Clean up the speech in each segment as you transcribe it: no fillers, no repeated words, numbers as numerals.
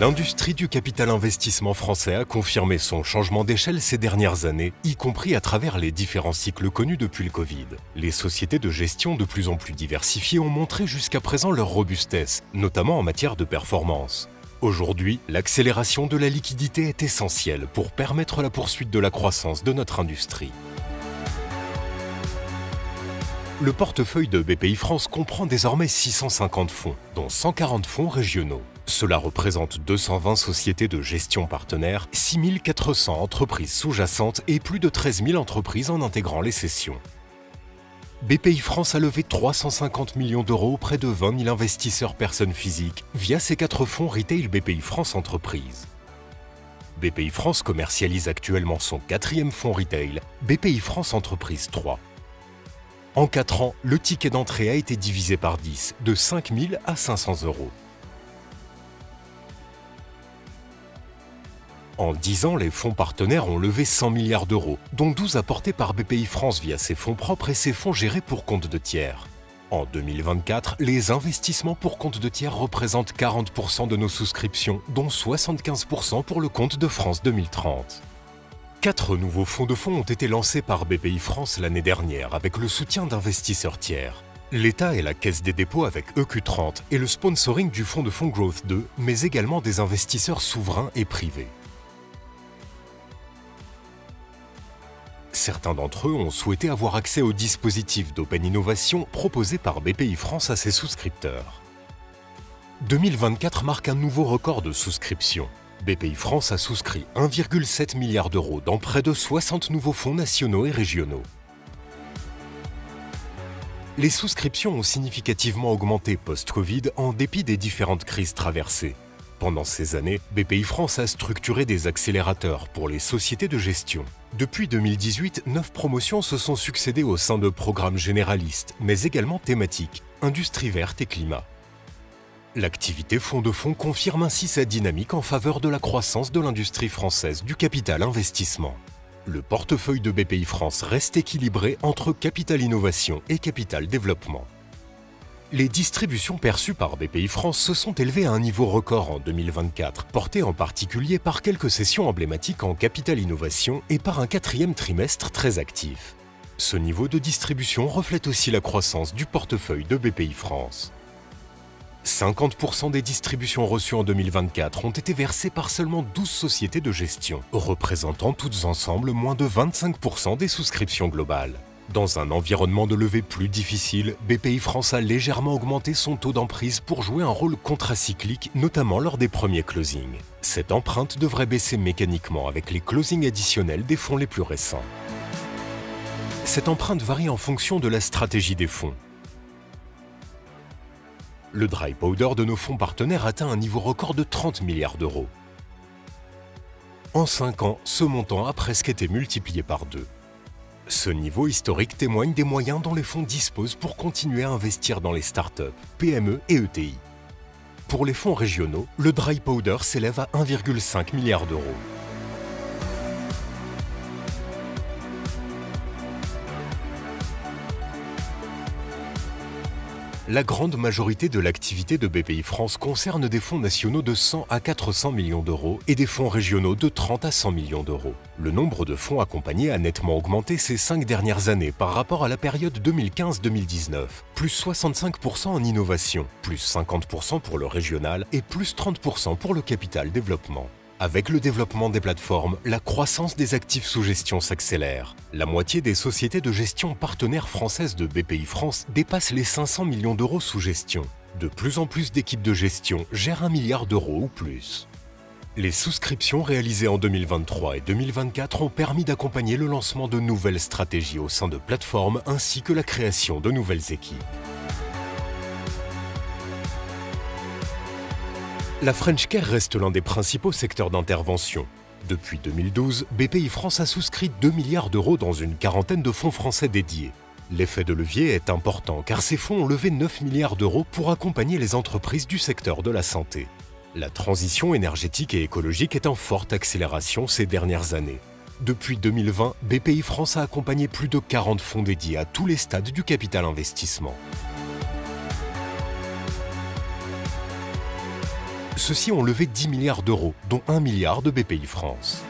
L'industrie du capital investissement français a confirmé son changement d'échelle ces dernières années, y compris à travers les différents cycles connus depuis le Covid. Les sociétés de gestion de plus en plus diversifiées ont montré jusqu'à présent leur robustesse, notamment en matière de performance. Aujourd'hui, l'accélération de la liquidité est essentielle pour permettre la poursuite de la croissance de notre industrie. Le portefeuille de Bpifrance comprend désormais 650 fonds, dont 140 fonds régionaux. Cela représente 220 sociétés de gestion partenaires, 6 400 entreprises sous-jacentes et plus de 13 000 entreprises en intégrant les cessions. Bpifrance a levé 350 millions d'euros auprès de 20 000 investisseurs personnes physiques via ses 4 fonds retail Bpifrance Entreprises. Bpifrance commercialise actuellement son 4e fonds retail, Bpifrance Entreprises 3. En 4 ans, le ticket d'entrée a été divisé par 10, de 5 000 à 500 euros. En 10 ans, les fonds partenaires ont levé 100 milliards d'euros, dont 12 apportés par Bpifrance via ses fonds propres et ses fonds gérés pour compte de tiers. En 2024, les investissements pour compte de tiers représentent 40% de nos souscriptions, dont 75% pour le compte de France 2030. 4 nouveaux fonds de fonds ont été lancés par Bpifrance l'année dernière avec le soutien d'investisseurs tiers. L'État et la Caisse des dépôts avec EQ30 et le sponsoring du fonds de fonds Growth 2, mais également des investisseurs souverains et privés. Certains d'entre eux ont souhaité avoir accès au dispositif d'Open Innovation proposé par Bpifrance à ses souscripteurs. 2024 marque un nouveau record de souscription. Bpifrance a souscrit 1,7 milliard d'euros dans près de 60 nouveaux fonds nationaux et régionaux. Les souscriptions ont significativement augmenté post-Covid en dépit des différentes crises traversées. Pendant ces années, Bpifrance a structuré des accélérateurs pour les sociétés de gestion. Depuis 2018, 9 promotions se sont succédées au sein de programmes généralistes, mais également thématiques, industrie verte et climat. L'activité fonds de fonds confirme ainsi sa dynamique en faveur de la croissance de l'industrie française du capital investissement. Le portefeuille de Bpifrance reste équilibré entre capital innovation et capital développement. Les distributions perçues par Bpifrance se sont élevées à un niveau record en 2024, portées en particulier par quelques sessions emblématiques en capital innovation et par un 4e trimestre très actif. Ce niveau de distribution reflète aussi la croissance du portefeuille de Bpifrance. 50% des distributions reçues en 2024 ont été versées par seulement 12 sociétés de gestion, représentant toutes ensemble moins de 25% des souscriptions globales. Dans un environnement de levée plus difficile, Bpifrance a légèrement augmenté son taux d'emprise pour jouer un rôle contracyclique, notamment lors des premiers closings. Cette empreinte devrait baisser mécaniquement avec les closings additionnels des fonds les plus récents. Cette empreinte varie en fonction de la stratégie des fonds. Le dry powder de nos fonds partenaires atteint un niveau record de 30 milliards d'euros. En 5 ans, ce montant a presque été multiplié par 2. Ce niveau historique témoigne des moyens dont les fonds disposent pour continuer à investir dans les startups, PME et ETI. Pour les fonds régionaux, le dry powder s'élève à 1,5 milliard d'euros. La grande majorité de l'activité de Bpifrance concerne des fonds nationaux de 100 à 400 millions d'euros et des fonds régionaux de 30 à 100 millions d'euros. Le nombre de fonds accompagnés a nettement augmenté ces 5 dernières années par rapport à la période 2015-2019, plus 65% en innovation, plus 50% pour le régional et plus 30% pour le capital développement. Avec le développement des plateformes, la croissance des actifs sous gestion s'accélère. La moitié des sociétés de gestion partenaires françaises de Bpifrance dépassent les 500 millions d'euros sous gestion. De plus en plus d'équipes de gestion gèrent 1 milliard d'euros ou plus. Les souscriptions réalisées en 2023 et 2024 ont permis d'accompagner le lancement de nouvelles stratégies au sein de plateformes ainsi que la création de nouvelles équipes. La French Care reste l'un des principaux secteurs d'intervention. Depuis 2012, Bpifrance a souscrit 2 milliards d'euros dans une quarantaine de fonds français dédiés. L'effet de levier est important car ces fonds ont levé 9 milliards d'euros pour accompagner les entreprises du secteur de la santé. La transition énergétique et écologique est en forte accélération ces dernières années. Depuis 2020, Bpifrance a accompagné plus de 40 fonds dédiés à tous les stades du capital investissement. Ceux-ci ont levé 10 milliards d'euros, dont 1 milliard de BPI France.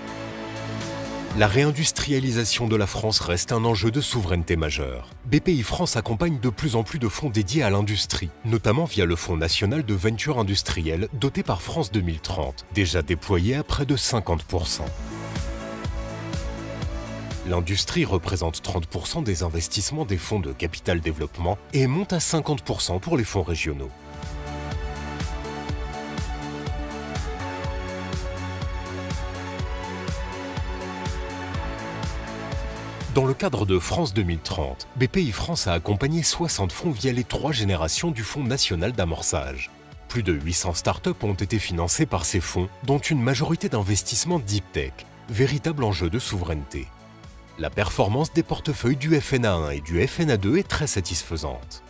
La réindustrialisation de la France reste un enjeu de souveraineté majeur. BPI France accompagne de plus en plus de fonds dédiés à l'industrie, notamment via le Fonds national de venture industrielle doté par France 2030, déjà déployé à près de 50%. L'industrie représente 30% des investissements des fonds de capital développement et monte à 50% pour les fonds régionaux. Dans le cadre de France 2030, BPI France a accompagné 60 fonds via les 3 générations du Fonds national d'amorçage. Plus de 800 startups ont été financées par ces fonds, dont une majorité d'investissements deep tech, véritable enjeu de souveraineté. La performance des portefeuilles du FNA1 et du FNA2 est très satisfaisante.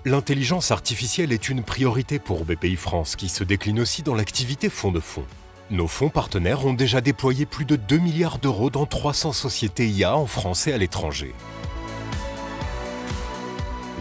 L'intelligence artificielle est une priorité pour BPI France qui se décline aussi dans l'activité fonds de fonds. Nos fonds partenaires ont déjà déployé plus de 2 milliards d'euros dans 300 sociétés IA en France et à l'étranger.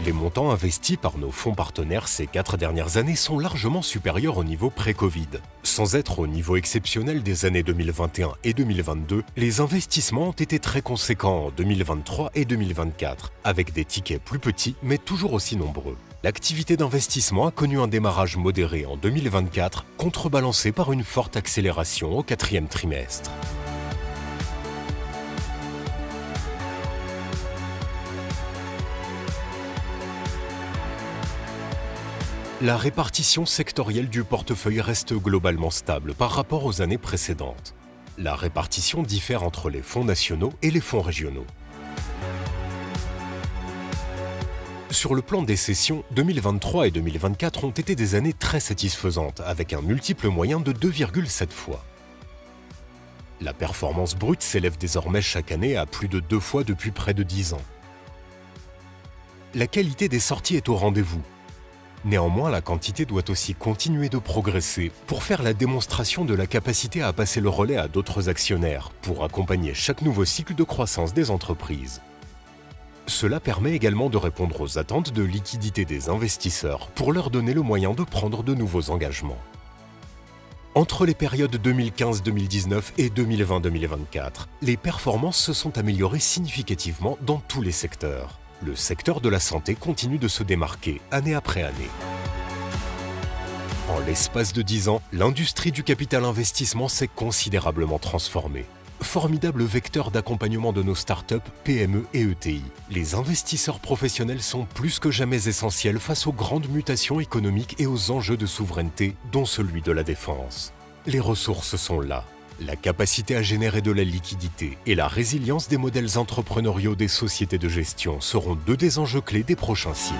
Les montants investis par nos fonds partenaires ces 4 dernières années sont largement supérieurs au niveau pré-Covid. Sans être au niveau exceptionnel des années 2021 et 2022, les investissements ont été très conséquents en 2023 et 2024, avec des tickets plus petits mais toujours aussi nombreux. L'activité d'investissement a connu un démarrage modéré en 2024, contrebalancé par une forte accélération au 4e trimestre. La répartition sectorielle du portefeuille reste globalement stable par rapport aux années précédentes. La répartition diffère entre les fonds nationaux et les fonds régionaux. Sur le plan des cessions, 2023 et 2024 ont été des années très satisfaisantes, avec un multiple moyen de 2,7 fois. La performance brute s'élève désormais chaque année à plus de 2 fois depuis près de 10 ans. La qualité des sorties est au rendez-vous. Néanmoins, la quantité doit aussi continuer de progresser pour faire la démonstration de la capacité à passer le relais à d'autres actionnaires pour accompagner chaque nouveau cycle de croissance des entreprises. Cela permet également de répondre aux attentes de liquidité des investisseurs pour leur donner le moyen de prendre de nouveaux engagements. Entre les périodes 2015-2019 et 2020-2024, les performances se sont améliorées significativement dans tous les secteurs. Le secteur de la santé continue de se démarquer année après année. En l'espace de 10 ans, l'industrie du capital investissement s'est considérablement transformée. Formidable vecteur d'accompagnement de nos startups, PME et ETI, les investisseurs professionnels sont plus que jamais essentiels face aux grandes mutations économiques et aux enjeux de souveraineté, dont celui de la défense. Les ressources sont là. La capacité à générer de la liquidité et la résilience des modèles entrepreneuriaux des sociétés de gestion seront 2 des enjeux clés des prochains cycles.